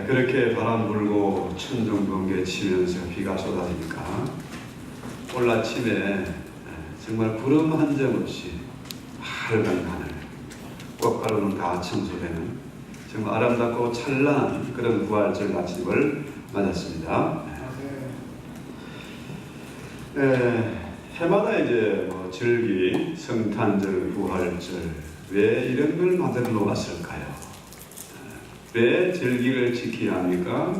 그렇게 바람 불고 천둥 번개 치면서 비가 쏟아지니까 오늘 아침에 정말 구름 한 점 없이 맑은 하늘, 꽃가루는 다 청소되는 정말 아름답고 찬란한 그런 부활절 아침을 맞았습니다. 해마다 이제 절기, 성탄절, 부활절 왜 이런 걸 만들어 놓았을까요? 왜 절기를 지켜야 합니까?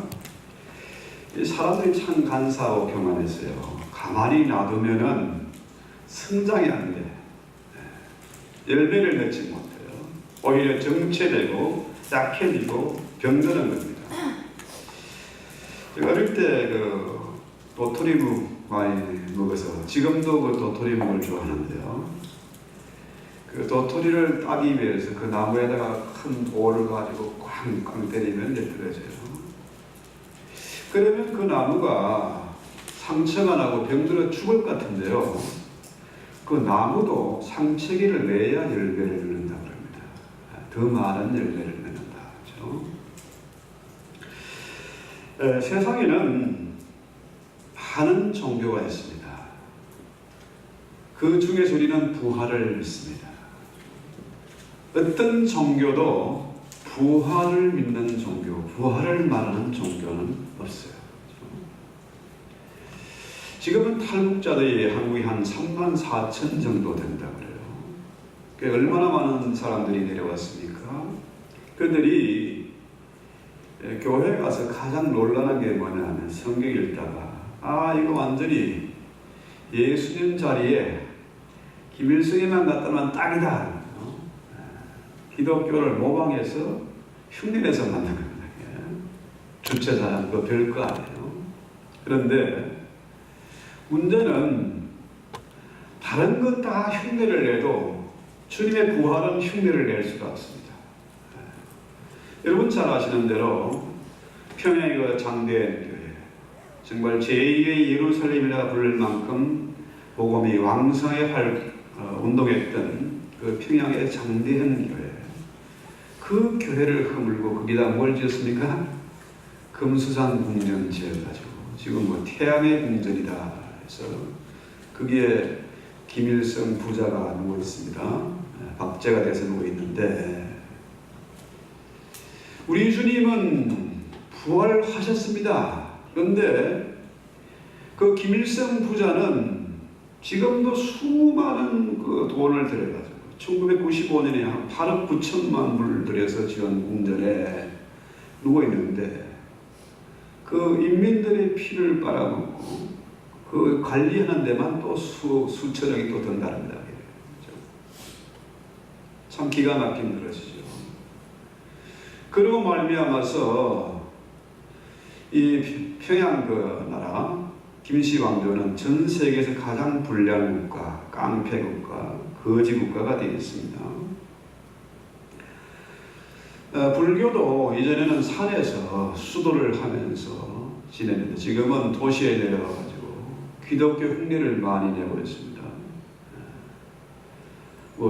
사람들이 참 간사하고 교만했어요. 가만히 놔두면은 성장이 안 돼. 열매를 맺지 못해요. 오히려 정체되고 약해지고 병드는 겁니다. 제가 어릴 때 도토리묵 많이 먹어서 지금도 그 도토리묵을 좋아하는데요. 그 도토리를 따기 위해서 그 나무에다가 큰 돌을 가지고 꽝꽝 때리면 이제 떨어져요. 그러면 그 나무가 상처가 나고 병들어 죽을 것 같은데요. 그 나무도 상처기를 내야 열매를 맺는다고 합니다. 더 많은 열매를 맺는다. 그렇죠? 세상에는 많은 종교가 있습니다. 그 중에서 우리는 부활을 믿습니다. 어떤 종교도 부활을 믿는 종교, 부활을 말하는 종교는 없어요. 지금은 탈북자들이 한국에 한 34,000 정도 된다고 그래요. 얼마나 많은 사람들이 내려왔습니까? 그들이 교회에 가서 가장 놀라는 게 뭐냐면 성경 읽다가 이거 완전히 예수님 자리에 김일성이만 갖다 놓으면 딱이다. 기독교를 모방해서 흉내내서 만든 겁니다. 주체자는 그 별거 아니에요. 그런데 문제는 다른 것 다 흉내를 내도 주님의 부활은 흉내를 낼 수가 없습니다. 여러분 잘 아시는 대로 평양의 그 장대한 교회, 정말 제2의 예루살렘이라 부를 만큼 복음이 왕성하게 운동했던 그 평양의 장대한 교회, 그 교회를 허물고 거기다 뭘 지었습니까? 금수산 궁전 지어가지고 지금 태양의 궁전이다 해서 거기에 김일성 부자가 누워 있습니다. 박제가 돼서 누워 있는데 우리 주님은 부활하셨습니다. 그런데 그 김일성 부자는 지금도 수많은 그 돈을 들여가지고 1995년에 한 8억 9천만 불을 들여서 지은 궁전에 누워 있는데 그 인민들의 피를 빨아먹고 그 관리하는 데만 또 수천억이 또 든다랍니다. 참 기가 막힌 그릇이죠. 그러고 말미암아서 이 평양 그 나라 김씨 왕조는 전 세계에서 가장 불량 국가, 깡패 국가, 거지 국가가 되었습니다. 불교도 이전에는 산에서 수도를 하면서 지냈는데 지금은 도시에 내려와가지고 기독교 흉내를 많이 내고 있습니다.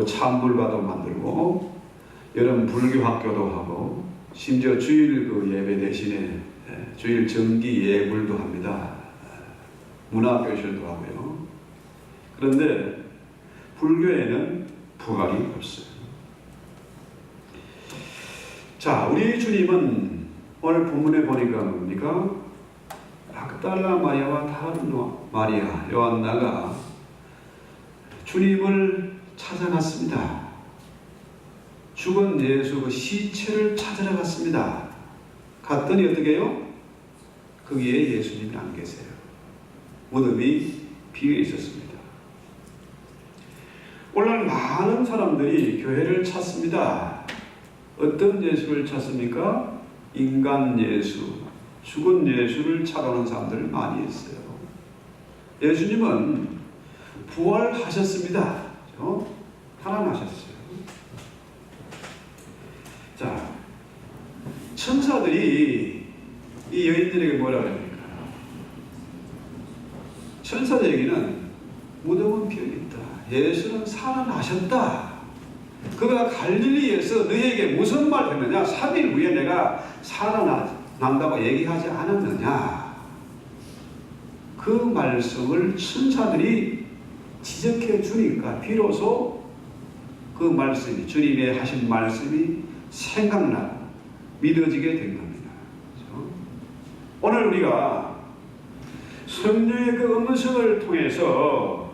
찬불가도 만들고 여름 불교 학교도 하고 심지어 주일 그 예배 대신에 주일 정기 예불도 합니다. 문화교실도 하고요. 그런데 불교에는 부활이 없어요. 자, 우리 주님은 오늘 본문에 보니까 뭡니까? 막달라 마리아와 다른 마리아, 요한나가 주님을 찾아갔습니다. 죽은 예수 그 시체를 찾으러 갔습니다. 갔더니 어떻게 해요? 거기에 예수님이 안 계세요. 무덤이 비어 있었습니다. 오늘 많은 사람들이 교회를 찾습니다. 어떤 예수를 찾습니까? 인간 예수, 죽은 예수를 찾아오는 사람들을 많이 있어요. 예수님은 부활하셨습니다. 살아나셨어요. 자, 천사들이 이 여인들에게 뭐라 그럽니까? 천사들에게는 무덤은 비어있다. 예수는 살아나셨다. 그가 갈릴리에서 너희에게 무슨 말 했느냐? 3일 후에 내가 살아난다고 얘기하지 않았느냐? 그 말씀을 천사들이 지적해 주니까 비로소 그 말씀이, 주님의 하신 말씀이 생각나고 믿어지게 된 겁니다. 그렇죠? 오늘 우리가 성령의 그 음성을 통해서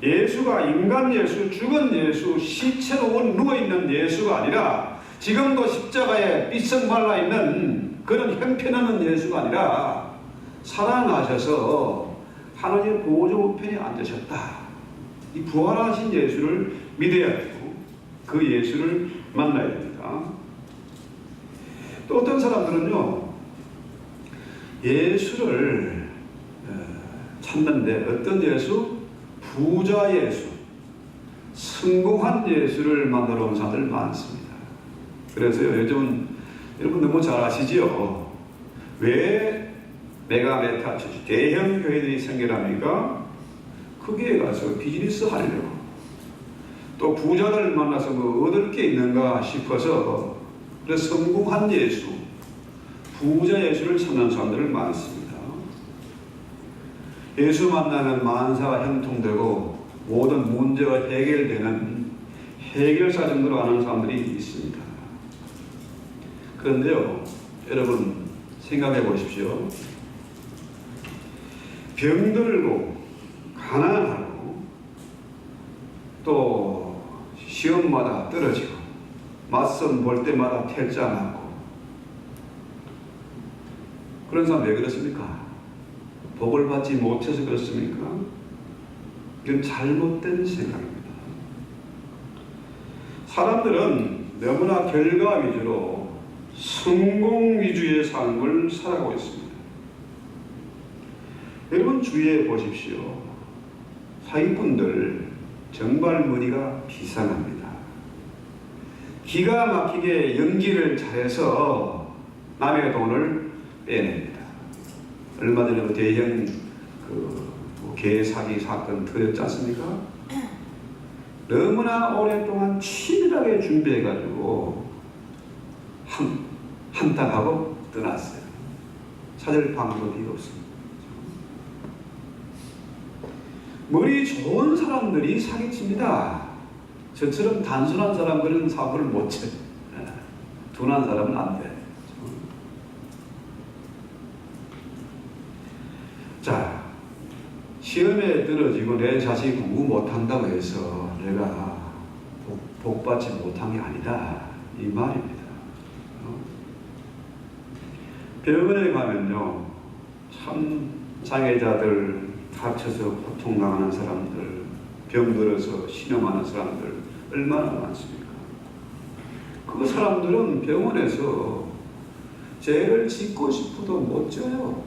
예수가 인간 예수, 죽은 예수, 시체로 누워있는 예수가 아니라 지금도 십자가에 삐쩍 말라있는 그런 형편없는 예수가 아니라 살아나셔서 하나님의 보좌 우편에 앉으셨다. 이 부활하신 예수를 믿어야 되고 그 예수를 만나야 됩니다. 또 어떤 사람들은요, 예수를 찾는데 어떤 예수? 부자 예수, 성공한 예수를 만나러 온 사람들 많습니다. 그래서요, 요즘은 여러분 너무 잘 아시지요? 왜 메가메타처치, 대형 교회들이 생겨납니까? 크게 가서 비즈니스 하려고, 또 부자들 만나서 뭐 얻을 게 있는가 싶어서 그래서 성공한 예수, 부자 예수를 찾는 사람들 많습니다. 예수 만나면 만사가 형통되고 모든 문제가 해결되는 해결사 정도로 아는 사람들이 있습니다. 그런데요, 여러분 생각해 보십시오. 병들고 가난하고 또 시험마다 떨어지고 맞선 볼 때마다 퇴짜 맞고 그런 사람 왜 그렇습니까? 복을 받지 못해서 그렇습니까? 이건 잘못된 생각입니다. 사람들은 너무나 결과 위주로 성공 위주의 삶을 살아가고 있습니다. 여러분 주위에 보십시오. 사기꾼들 정말 머리가 비상합니다. 기가 막히게 연기를 잘해서 남의 돈을 빼냅니다. 얼마 전에 대형 개 사기 사건 터졌지 않습니까? 너무나 오랫동안 치밀하게 준비해가지고 한탕하고 떠났어요. 찾을 방법이 없습니다. 머리 좋은 사람들이 사기칩니다. 저처럼 단순한 사람들은 사고를 못 쳐요. 둔한 사람은 안 돼. 자, 시험에 떨어지고 내 자식이 공부 못한다고 해서 내가 복받지 못한 게 아니다, 이 말입니다. 병원에 가면요, 참 장애자들, 다쳐서 고통당하는 사람들, 병들어서 신음하는 사람들 얼마나 많습니까? 그 사람들은 병원에서 죄를 짓고 싶어도 못 져요.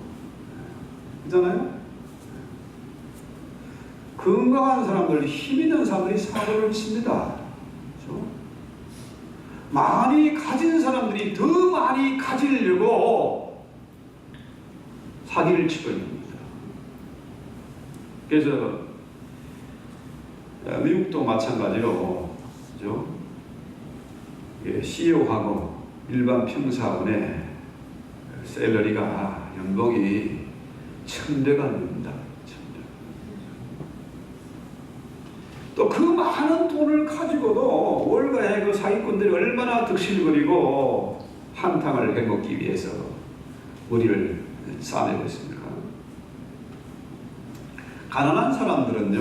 그렇잖아요? 건강한 사람들, 힘 있는 사람들이 사고를 칩니다. 그렇죠? 많이 가진 사람들이 더 많이 가지려고 사기를 치고 있는 겁니다. 그래서 미국도 마찬가지로, 그렇죠? CEO하고 일반 평사원의 샐러리가, 연봉이 1,000배가 넘는다. 또 그 많은 돈을 가지고도 월가에 그 사기꾼들이 얼마나 득실거리고 한탕을 해먹기 위해서 머리를 싸매고 있습니까? 가난한 사람들은요,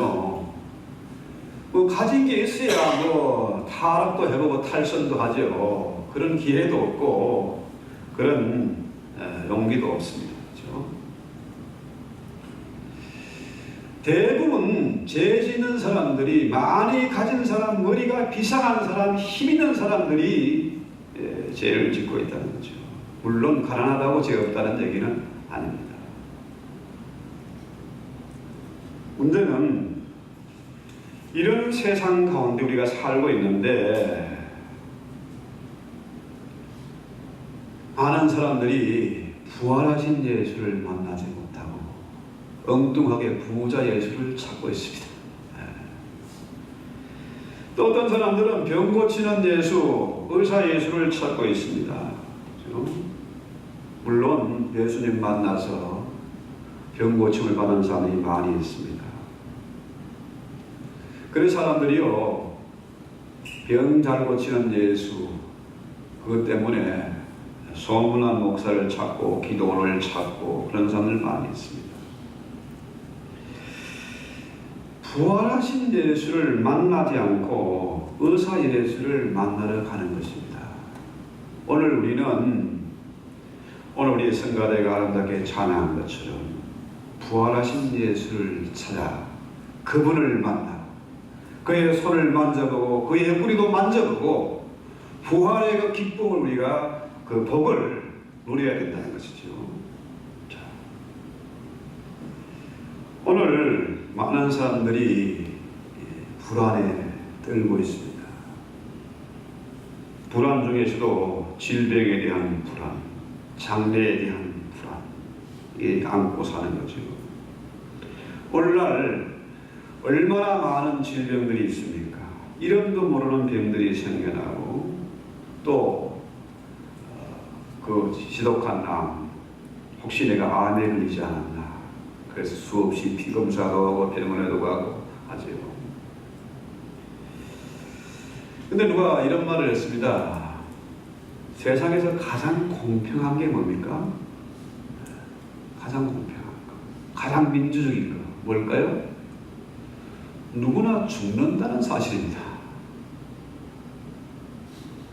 뭐 가진 게 있어야 뭐 타락도 해보고 탈선도 하죠. 그런 기회도 없고 그런 용기도 없습니다. 그렇죠? 대부분 죄 짓는 사람들이, 많이 가진 사람, 머리가 비상한 사람, 힘 있는 사람들이 죄를 짓고 있다는 거죠. 물론 가난하다고 죄 없다는 얘기는 아닙니다. 문제는 이런 세상 가운데 우리가 살고 있는데 많은 사람들이 부활하신 예수를 만나지 못하고 엉뚱하게 부자 예수를 찾고 있습니다. 또 어떤 사람들은 병 고치는 예수, 의사 예수를 찾고 있습니다. 그렇죠? 물론 예수님 만나서 병 고침을 받은 사람이 많이 있습니다. 그런 사람들이요, 병 잘 고치는 예수, 그것 때문에 소문난 목사를 찾고 기도원을 찾고 그런 사람들 많이 있습니다. 부활하신 예수를 만나지 않고 의사 예수를 만나러 가는 것입니다. 오늘 우리 성가대가 아름답게 찬양한 것처럼 부활하신 예수를 찾아 그분을 만나 그의 손을 만져보고 그의 뿌리도 만져보고 부활의 그 기쁨을 우리가 그 복을 누려야 된다는 것이죠. 자, 오늘 많은 사람들이 불안에 떨고 있습니다. 불안 중에서도 질병에 대한 불안, 장래에 대한 불안, 이게 안고 사는 거죠. 오늘날 얼마나 많은 질병들이 있습니까? 이름도 모르는 병들이 생겨나고 또 그 지독한 암, 혹시 내가 암에 걸리지 않았나, 그래서 수없이 피검사도 하고 병원에도 가고 하죠. 근데 누가 이런 말을 했습니다. 세상에서 가장 공평한 게 뭡니까? 가장 공평한 거, 가장 민주적인 거 뭘까요? 누구나 죽는다는 사실입니다.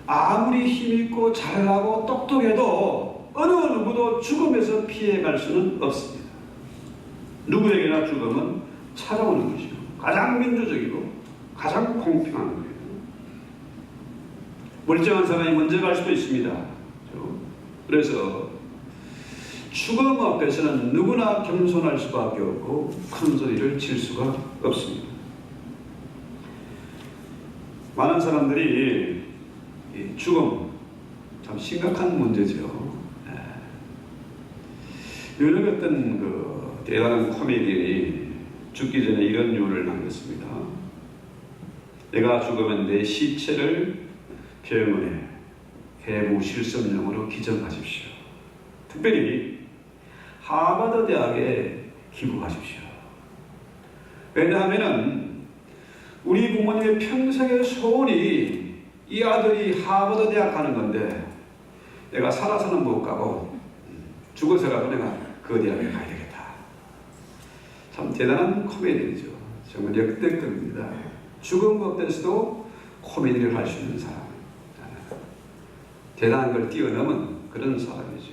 아무리 힘있고 잘나고 똑똑해도 어느 누구도 죽음에서 피해갈 수는 없습니다. 누구에게나 죽음은 찾아오는 것이고 가장 민주적이고 가장 공평한 거예요. 멀쩡한 사람이 먼저 갈 수도 있습니다. 그래서 죽음 앞에서는 누구나 겸손할 수밖에 없고 큰 소리를 칠 수가 없습니다. 많은 사람들이 죽음 참 심각한 문제죠. 유럽 어떤 그 대단한 코미디언이 죽기 전에 이런 유언을 남겼습니다. 내가 죽으면 내 시체를 병원에 해부 실습용으로 기증하십시오. 특별히 하버드 대학에 기부하십시오. 왜냐하면 우리 부모님의 평생의 소원이 이 아들이 하버드 대학 가는 건데 내가 살아서는 못 가고 죽어서라도 내가 그 대학에 가야 되겠다. 참 대단한 코미디죠. 정말 역대급입니다. 죽음 앞에서도 코미디를 할 수 있는 사람, 대단한 걸 뛰어넘은 그런 사람이죠.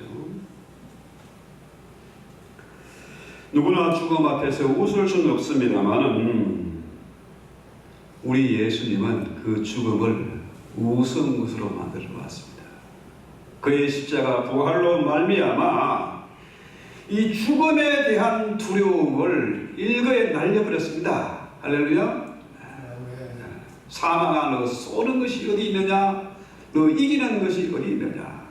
누구나 죽음 앞에서 웃을 수는 없습니다만 우리 예수님은 그 죽음을 웃은 것으로 만들어 왔습니다. 그의 십자가 부활로 말미암아 이 죽음에 대한 두려움을 일거에 날려버렸습니다. 할렐루야. 사망아 너 쏘는 것이 어디 있느냐, 너 이기는 것이 어디 있느냐.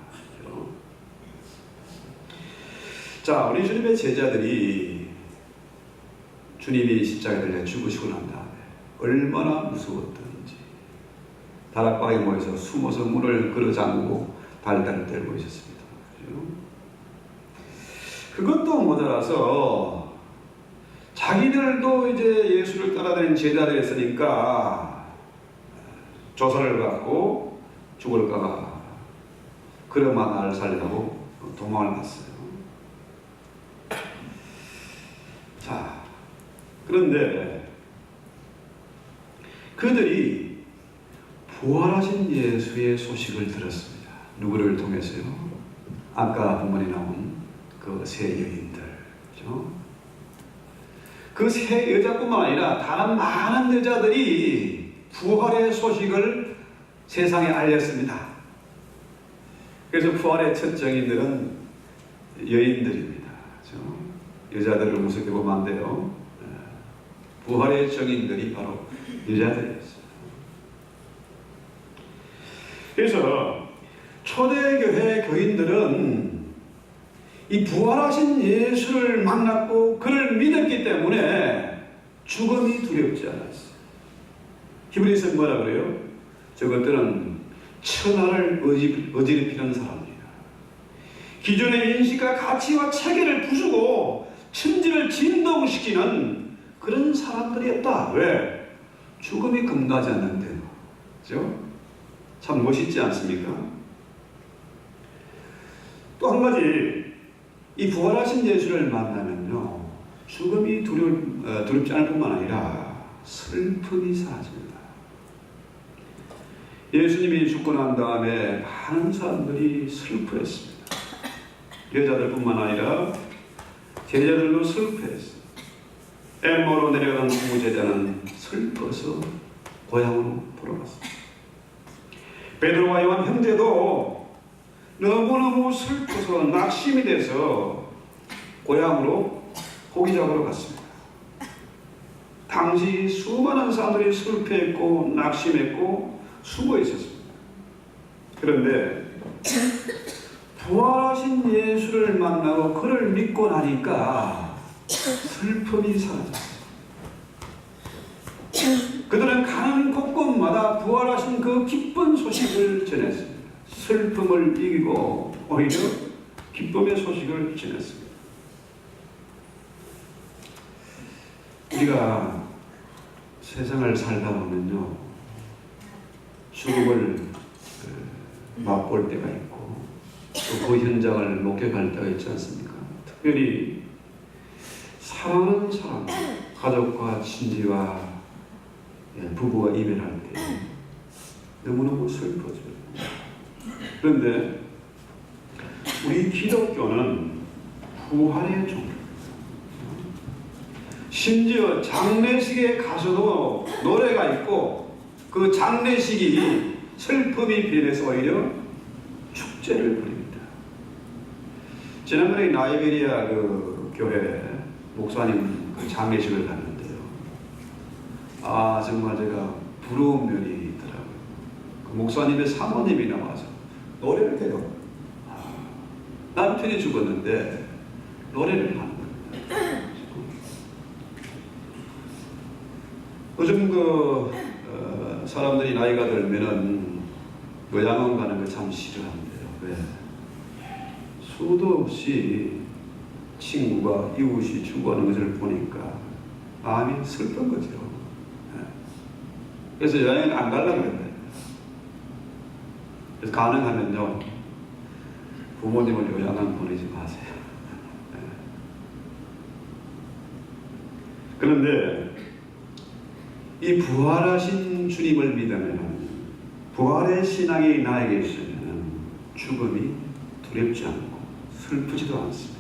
자, 우리 주님의 제자들이 주님이 십자가에 달려 죽으시고 난 다음에 얼마나 무서웠던지 다락방에 모여서 숨어서 문을 끌어잠그고 달달을 떨고 있었습니다. 그것도 모자라서 자기들도 이제 예수를 따라다니는 제자들이었으니까 조사를 받고 죽을까봐 그러마 나를 살리라고 도망을 갔어요. 자, 그런데 그들이 부활하신 예수의 소식을 들었습니다. 누구를 통해서요? 아까 본문에 나온 그 세 여인들, 그렇죠? 그 세 여자뿐만 아니라 다른 많은 여자들이 부활의 소식을 세상에 알렸습니다. 그래서 부활의 첫 정인들은 여인들입니다. 그렇죠? 여자들을 우습게 보면 안 돼요. 부활의 정인들이 바로 여자들이었어요. 그래서 초대교회 교인들은 이 부활하신 예수를 만났고 그를 믿었기 때문에 죽음이 두렵지 않았어요. 히브리서는 뭐라 그래요? 저것들은 천하를 어지럽히는 사람들이다. 기존의 인식과 가치와 체계를 부수고 천지를 진동시키는 그런 사람들이었다. 왜? 죽음이 금가지 않는데. 그죠? 참 멋있지 않습니까? 또 한 가지, 이 부활하신 예수를 만나면요, 죽음이 두렵지 않을 뿐만 아니라 슬픔이 사라집니다. 예수님이 죽고 난 다음에 많은 사람들이 슬퍼했습니다. 여자들뿐만 아니라 제자들도 슬퍼했어요. 엠마오로 내려가는 두 제자는 슬퍼서 고향으로 돌아갔습니다. 베드로와 요한 형제도 너무너무 슬퍼서 낙심이 돼서 고향으로 고기 잡으러 갔습니다. 당시 수많은 사람들이 슬퍼했고 낙심했고 숨어 있었습니다. 그런데 부활하신 예수를 만나고 그를 믿고 나니까 슬픔이 사라졌어요. 그들은 가는 곳곳마다 부활하신 그 기쁜 소식을 전했습니다. 슬픔을 이기고 오히려 기쁨의 소식을 전했습니다. 우리가 세상을 살다 보면요, 죽음을 맛볼 때가 있고 또 그 현장을 목격할 때가 있지 않습니까? 특별히 사랑하는 사람, 가족과 친지와 부부가 이별할 때 너무너무 슬퍼져요. 그런데 우리 기독교는 부활의 종교, 심지어 장례식에 가서도 노래가 있고 그 장례식이 슬픔이 변해서 오히려 축제를 부립니다. 지난번에 나이베리아 그 교회 목사님 그 장례식을 갔는데요. 아, 정말 제가 부러운 면이 있더라고요. 그 목사님의 사모님이 나와서 노래를 해요. 남편이 죽었는데 노래를 하는 겁니다. 요즘 사람들이 나이가 들면은 요양원 가는 거 참 싫어한대요. 왜? 수도 없이 친구가 이웃이 죽어가는 것을 보니까 마음이 슬픈 거죠. 그래서 여행을 안 가려고 했대요. 그래서 가능하면요, 부모님을 요양원 보내지 마세요. 그런데 이 부활하신 주님을 믿으면, 부활의 신앙이 나에게 있으면 죽음이 두렵지 않고 슬프지도 않습니다.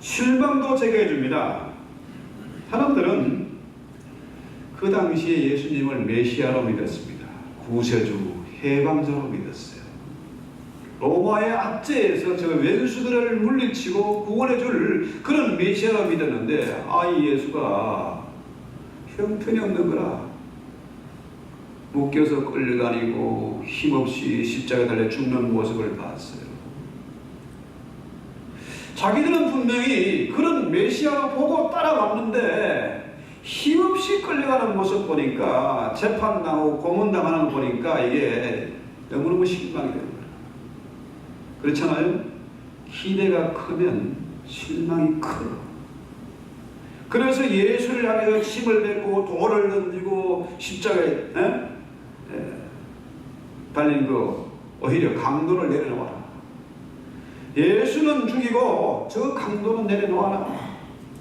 실망도 제게 해줍니다. 사람들은 그 당시에 예수님을 메시아로 믿었습니다. 구세주, 해방자로 믿었어요. 로마의 압제에서 저 왼수들을 물리치고 구원해줄 그런 메시아로 믿었는데, 이 예수가 형편이 없는 거라. 묶여서 끌려다니고 힘없이 십자가에 달려 죽는 모습을 봤어요. 자기들은 분명히 그런 메시아로 보고 따라왔는데 힘없이 끌려가는 모습 보니까, 재판당하고 고문당하는 거 보니까 이게 너무너무 실망이 되는 거예요. 그렇잖아요? 기대가 크면 실망이 커요. 그래서 예수를 향해서 침을 뱉고 돌을 던지고 십자가에 달린 오히려 강도를 내려놓아라. 예수는 죽이고 저 강도는 내려놓아라.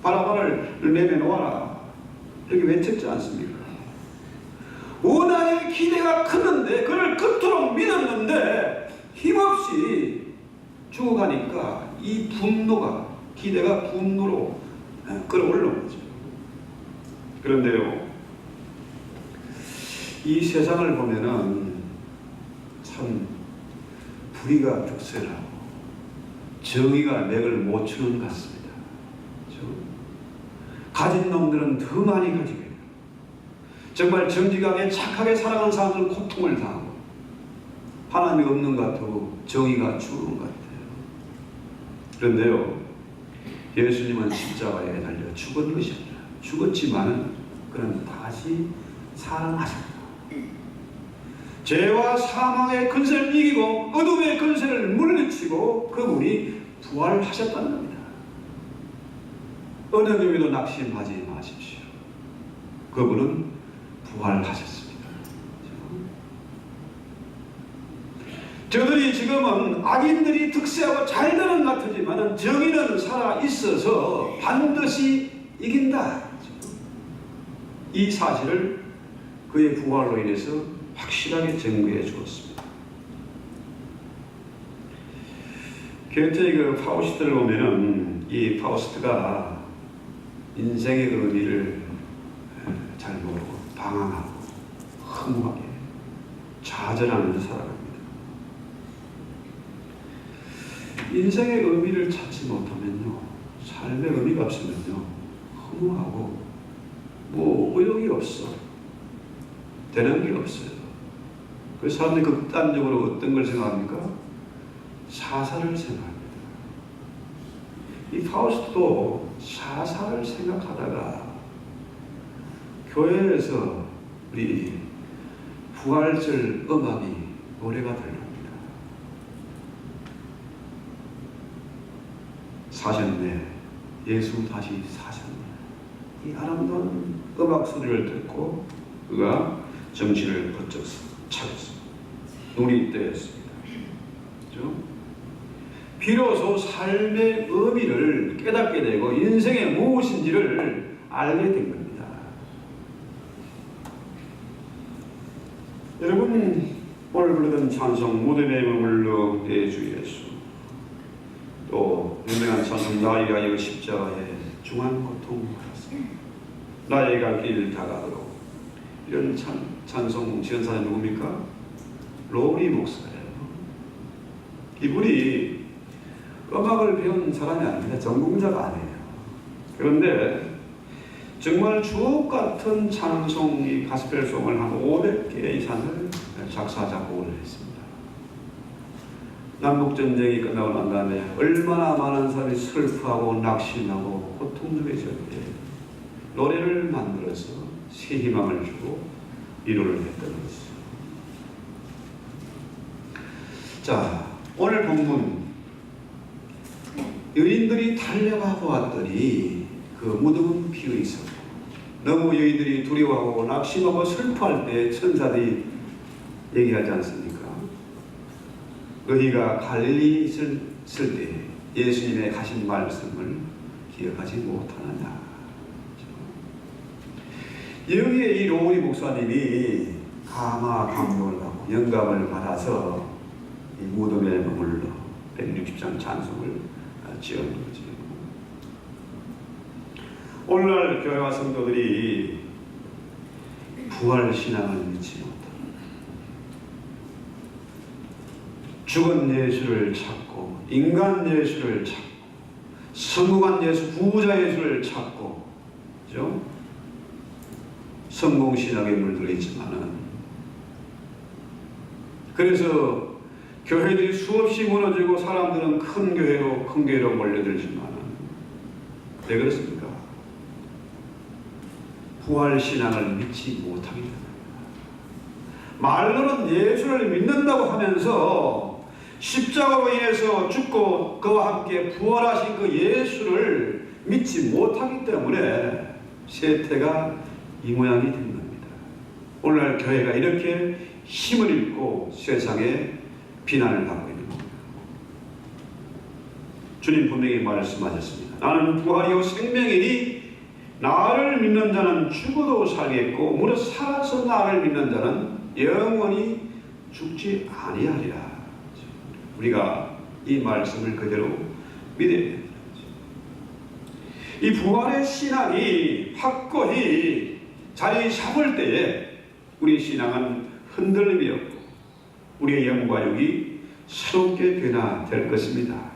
바라바를 내려놓아라. 이렇게 외쳤지 않습니까? 워낙에 기대가 컸는데, 그를 그토록 믿었는데 힘없이 죽어가니까 이 분노가, 기대가 분노로 끌어올라온 거죠. 그런데요, 이 세상을 보면은 참 불의가 득세하고 정의가 맥을 못 추는 것 같습니다. 그렇죠? 가진 놈들은 더 많이 가지고 있고, 정말 정직하게 착하게 살아가는 사람들은 고통을 당하고, 하나님이 없는 것 같고 정의가 죽은 것 같아요. 그런데요, 예수님은 십자가에 달려 죽은 것이 아니라, 죽었지만은 그는 다시 다시 살아나셨다. 죄와 사망의 근세를 이기고 어둠의 근세를 물리치고 그분이 부활하셨다는 겁니다. 어느 경우에도 낙심하지 마십시오. 그분은 부활하셨습니다. 저들이 지금은 악인들이 득세하고 잘되는 것 같지만 정의는 살아있어서 반드시 이긴다. 이 사실을 그의 부활로 인해서 확실하게 증거해 주었습니다. 게테의 파우스트를 보면은 이 파우스트가 인생의 의미를 잘 모르고 방황하고 허무하게 좌절하면서 살아갑니다. 인생의 의미를 찾지 못하면요, 삶의 의미가 없으면요, 허무하고 의욕이 없어. 되는 게 없어요. 그 사람들이 극단적으로 어떤 걸 생각합니까? 사살을 생각합니다. 이 파우스트도 사살을 생각하다가 교회에서 우리 부활절 음악이 노래가 들립니다. 사셨네. 예수 다시 사셨네. 이 아름다운 음악 소리를 듣고 그가 정신을 번쩍 차렸습니다. 눈이 뜨였습니다. 그렇죠? 비로소 삶의 의미를 깨닫게 되고 인생의 무엇인지를 알게 된 겁니다. 여러분, 오늘 부르던 찬송 무덤에 머물러 내 주 예수, 또 유명한 찬송 나의 가여 십자가에 중한 고통 받았습니다. 나의 갈 길 다가도록, 이런 찬송 지은 사람이 누굽니까? 로리 목사예요. 이분이 음악을 배운 사람이 아닙니다. 전공자가 아니에요. 그런데 정말 주옥 같은 찬송, 이 가스펠송을 한 500개 이상을 작사, 작곡을 했습니다. 남북전쟁이 끝나고 난 다음에 얼마나 많은 사람이 슬퍼하고 낙심하고 고통적이었을 때 노래를 만들어서 새 희망을 주고 위로를 했던 것이죠. 자, 오늘 본문, 여인들이 달려가 보았더니 그 무덤은 비어 있었고, 너무 여인들이 두려워하고 낙심하고 슬퍼할 때 천사들이 얘기하지 않습니까? 너희가 갈릴리 있을 때 예수님의 하신 말씀을 기억하지 못하느냐. 여기에 이 로우리 목사님이 감동을 받고 영감을 받아서 이 무덤에 머물러 160장 찬송을 지은 거지. 오늘날 교회와 성도들이 부활 신앙을 믿지 못합니다. 죽은 예수를 찾고 인간 예수를 찾고 성공한 예수, 부자 예수를 찾고, 그죠? 성공신학에 물들어 있지만은, 그래서 교회들이 수없이 무너지고 사람들은 큰 교회로 몰려들지만은, 왜 그렇습니까? 부활신앙을 믿지 못하기 때문입니다. 말로는 예수를 믿는다고 하면서 십자가로 인해서 죽고 그와 함께 부활하신 그 예수를 믿지 못하기 때문에 세태가 이 모양이 된 겁니다. 오늘날 교회가 이렇게 힘을 잃고 세상에 비난을 받고 있는 겁니다. 주님 분명히 말씀하셨습니다. 나는 부활이요 생명이니 나를 믿는 자는 죽어도 살겠고 무릇 살아서 나를 믿는 자는 영원히 죽지 아니하리라. 우리가 이 말씀을 그대로 믿어야 됩니다. 이 부활의 신앙이 확고히 자리 잡을 때에 우리 신앙은 흔들림이 없고 우리의 영과 육이 새롭게 변화될 것입니다.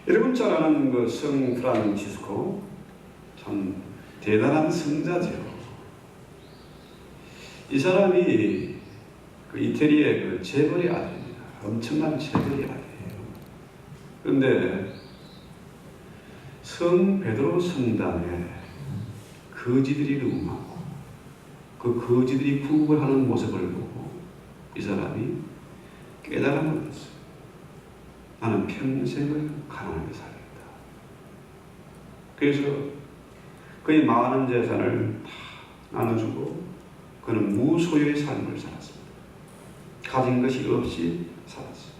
여러분 잘 아는 그 성 프란치스코, 참 대단한 성자죠. 이 사람이 그 이태리의 그 재벌의 아들입니다. 엄청난 재벌의 아들이에요. 그런데 성 베드로 성당에 그 거지들이 너무 많고 그 거지들이 구국을 하는 모습을 보고 이 사람이 깨달음을 얻었어요. 나는 평생을 가난하게 살겠다. 그래서 그의 많은 재산을 다 나눠주고 그는 무소유의 삶을 살았습니다. 가진 것이 없이 살았어요.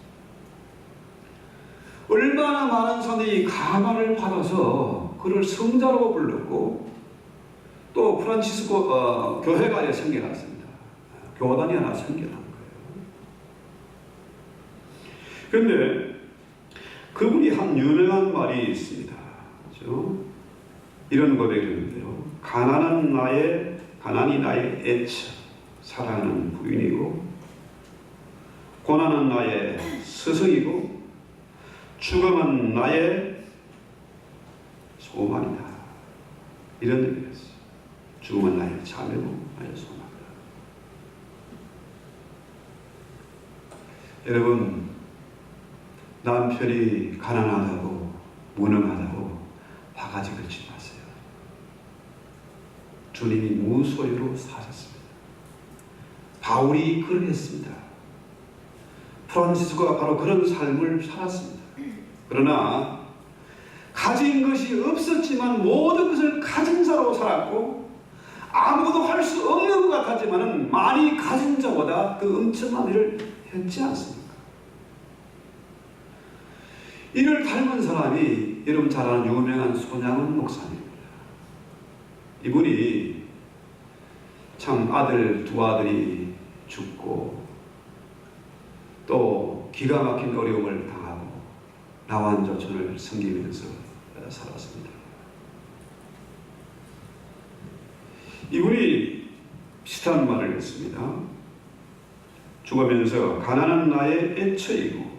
얼마나 많은 사람들이 감화를 받아서 그를 성자로 불렀고 또 프란치스코 교회가 하나 생겨났습니다. 교단이 하나 생겨난 거예요. 그런데 그분이 한 유명한 말이 있습니다. 그렇죠? 이런 고백이 있는데요. 가난이 나의 애처, 사랑은 부인이고 고난은 나의 스승이고 죽음은 나의 소망이다. 이런 의미였어요. 죽음은 나의 자매고 나의 소망이다. 여러분, 남편이 가난하다고 무능하다고 바가지 긁지 마세요. 주님이 무소유로 사셨습니다. 바울이 그랬습니다. 프란시스코가 바로 그런 삶을 살았습니다. 그러나 가진 것이 없었지만 모든 것을 가진 자로 살았고 아무도 할 수 없는 것 같았지만 많이 가진 자보다 그 엄청난 일을 했지 않습니까? 이를 닮은 사람이 여러분 잘 아는 유명한 손양은 목사님입니다. 이분이 참 두 아들이 죽고 또 기가 막힌 어려움을 당하고 나완조천을 섬기면서 살았습니다. 이분이 비슷한 말을 했습니다. 죽으면서 가난은 나의 애처이고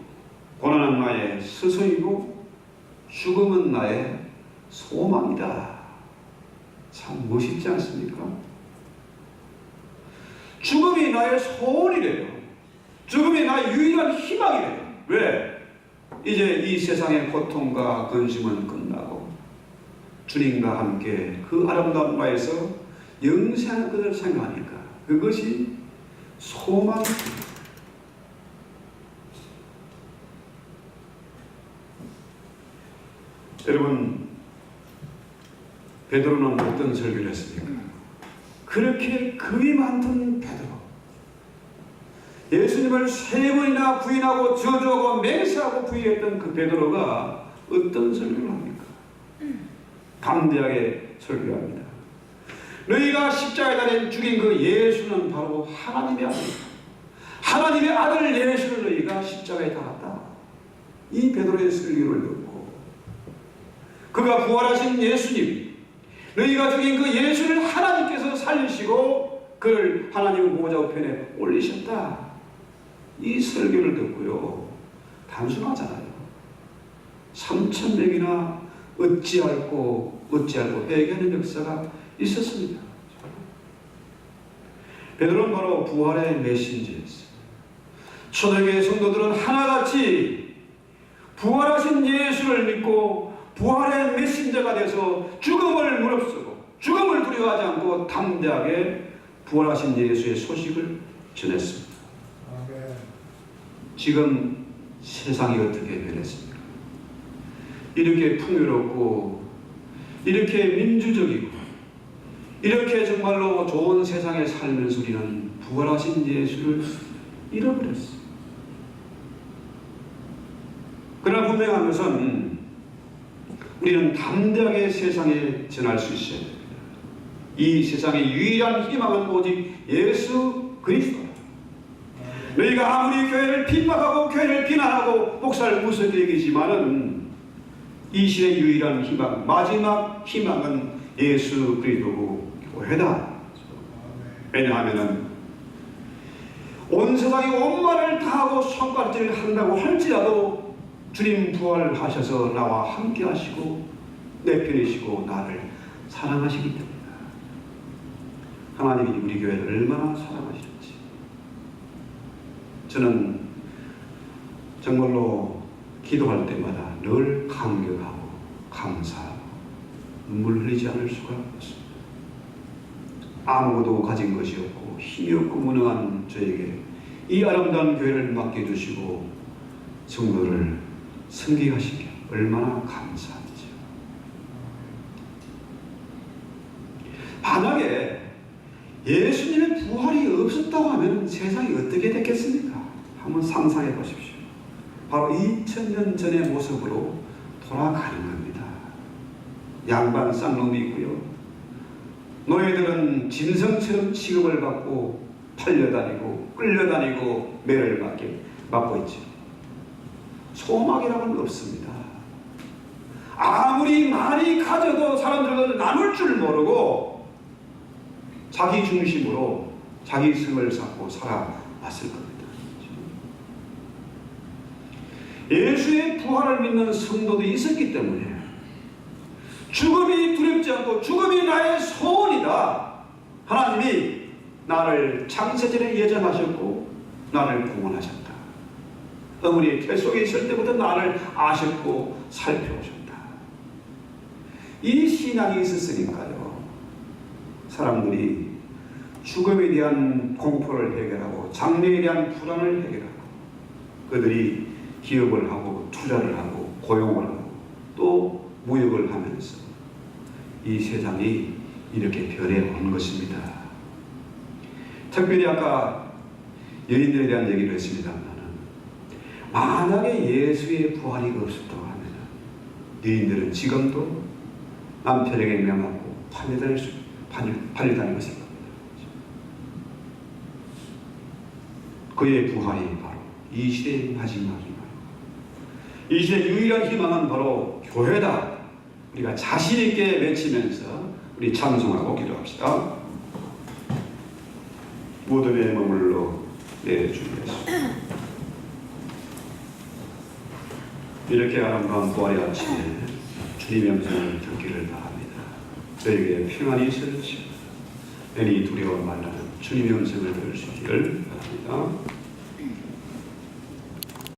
고난은 나의 스승이고 죽음은 나의 소망이다. 참 멋있지 않습니까? 죽음이 나의 소원이래요. 죽음이 나의 유일한 희망이래요. 왜? 이제 이 세상의 고통과 근심은 끝나고 주님과 함께 그 아름다운 바에서 영생하는 것을 생각하니까 그것이 소망입니다. 여러분, 베드로는 어떤 설교를 했습니까? 그렇게 겁이 많던 베드로, 예수님을 3번이나 부인하고 저주하고 맹세하고 부인했던 그 베드로가 어떤 설교를 합니까? 담대하게 설교합니다. 너희가 십자가에 달려 죽인 그 예수는 바로 하나님의 아들이다. 하나님의 아들 예수를 너희가 십자가에 달았다. 이 베드로의 설교를 듣고 그가 부활하신 예수님, 너희가 죽인 그 예수를 하나님께서 살리시고 그를 하나님의 보호자 우편에 올리셨다. 이 설교를 듣고요, 단순하잖아요. 3,000명이나 어찌할꼬 회개하는 역사가 있었습니다. 베드로는 바로 부활의 메신저였어요. 초대교회 성도들은 하나같이 부활하신 예수를 믿고 부활의 메신저가 돼서 죽음을 무릅쓰고 죽음을 두려워하지 않고 담대하게 부활하신 예수의 소식을 전했습니다. 지금 세상이 어떻게 변했습니까? 이렇게 풍요롭고 이렇게 민주적이고 이렇게 정말로 좋은 세상에 살면서 우리는 부활하신 예수를 잃어버렸어요. 그러나 분명한 것은 우리는 담대하게 세상에 전할 수 있어야 됩니다. 이 세상의 유일한 희망은 오직 예수 그리스도다. 너희가 아무리 교회를 핍박하고 교회를 비난하고 목사를 무섭게 여기지만은 이 시대의 유일한 희망, 마지막 희망은 예수 그리스도고 교회다. 왜냐하면은 온 세상이 온 말을 다하고 손가락질을 한다고 할지라도 주님 부활하셔서 나와 함께 하시고 내 편이시고 나를 사랑하시기 때문이다. 하나님이 우리 교회를 얼마나 사랑하시는지 저는 정말로 기도할 때마다 늘 감격하고 감사하고 눈물 흘리지 않을 수가 없습니다. 아무것도 가진 것이 없고 힘이 없고 무능한 저에게 이 아름다운 교회를 맡겨주시고 성도를 섬기게 하신 게 얼마나 감사한지요. 만약에 예수님의 부활이 없었다고 하면 세상이 어떻게 됐겠습니까? 한번 상상해 보십시오. 바로 2000년 전의 모습으로 돌아가는 겁니다. 양반 쌍놈이 있고요. 노예들은 짐승처럼 취급을 받고 팔려다니고 끌려다니고 매를 맞고 있죠. 소망이라고는 없습니다. 아무리 많이 가져도 사람들은 나눌 줄 모르고 자기 중심으로 자기 성을 쌓고 살아왔을 겁니다. 예수의 부활을 믿는 성도도 있었기 때문에 죽음이 두렵지 않고 죽음이 나의 소원이다. 하나님이 나를 창세전에 예정하셨고 나를 구원하셨다. 어머니의 태 속에 있을 때부터 나를 아셨고 살펴오셨다. 이 신앙이 있었으니까요. 사람들이 죽음에 대한 공포를 해결하고 장래에 대한 불안을 해결하고 그들이 기업을 하고 투자를 하고 고용을 하고 또 무역을 하면서 이 세상이 이렇게 변해온 것입니다. 특별히 아까 여인들에 대한 얘기를 했습니다만 만약에 예수의 부활이 없었다고 하면 여인들은 지금도 남편에게 매맞고 팔려다니고 있을 겁니다. 그의 부활이 바로 이 시대의 마지막이고 이 시대의 유일한 희망은 바로 교회다. 우리가 자신 있게 외치면서 우리 찬송하고 기도합시다. 무덤에 머물러 내주겠습니다. 이렇게 아름다운 부활의 아침에 주님의 음성을 듣기를 바랍니다. 저에게 평안이 있을지 괜히 두려워 말라는 주님의 음성을 들을 수 있기를 바랍니다.